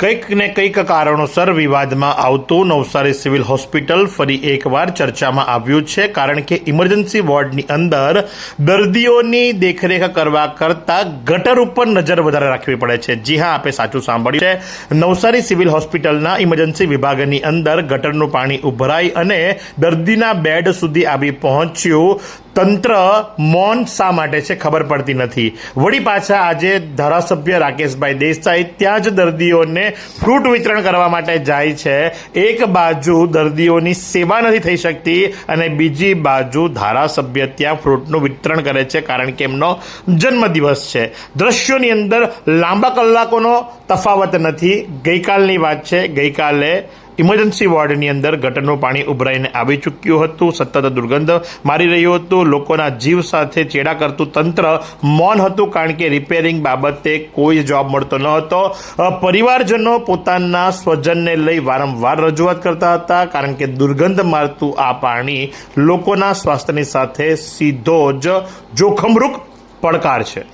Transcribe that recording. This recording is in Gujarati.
કંઈક ને કંઈક કારણોસર વિવાદમાં આવતું નવસારી સિવિલ હોસ્પિટલ ફરી એકવાર ચર્ચામાં આવ્યું છે, કારણ કે ઇમરજન્સી વોર્ડની અંદર દર્દીઓની દેખરેખ કરવા કરતાં ગટર ઉપર નજર વધારે રાખવી પડે છે। જી હા, આપે સાચું સાંભળ્યું છે। નવસારી સિવિલ હોસ્પિટલના ઇમરજન્સી વિભાગની અંદર ગટરનું પાણી ઉભરાઈ અને દર્દીના બેડ સુધી આવી પહોંચ્યું। તંત્ર મૌન શા માટે છે ખબર પડતી નથી। વળી પાછા આજે ધારાસભ્ય રાકેશભાઈ દેસાઈ ત્યાં જ દર્દીઓને ફ્રૂટ વિતરણ કરવા માટે જાય છે। એક બાજુ દર્દીઓની સેવા નથી થઈ શકતી અને બીજી બાજુ ધારાસભ્ય ત્યાં ફ્રૂટનું વિતરણ કરે છે, કારણ કે એમનો જન્મદિવસ છે। દ્રશ્યોની અંદર લાંબા કલાકોનો તફાવત નથી। ગઈકાલની વાત છે। ગઈકાલે ઇમરજન્સી વોર્ડની અંદર ગટરનું પાણી ઉભરાઈને આવી ચૂક્યું હતું। સતત દુર્ગંધ મારી રહ્યું હતું। લોકોના જીવ સાથે ચેડા કરતું તંત્ર મૌન હતું, કારણ કે રિપેરિંગ બાબતે કોઈ જવાબ મળતો ન હતો। પરિવારજનો પોતાના સ્વજનને લઈ વારંવાર રજૂઆત કરતા હતા, કારણ કે દુર્ગંધ મારતું આ પાણી લોકોના સ્વાસ્થ્યની સાથે સીધો જ જોખમરૂપ પડકાર છે।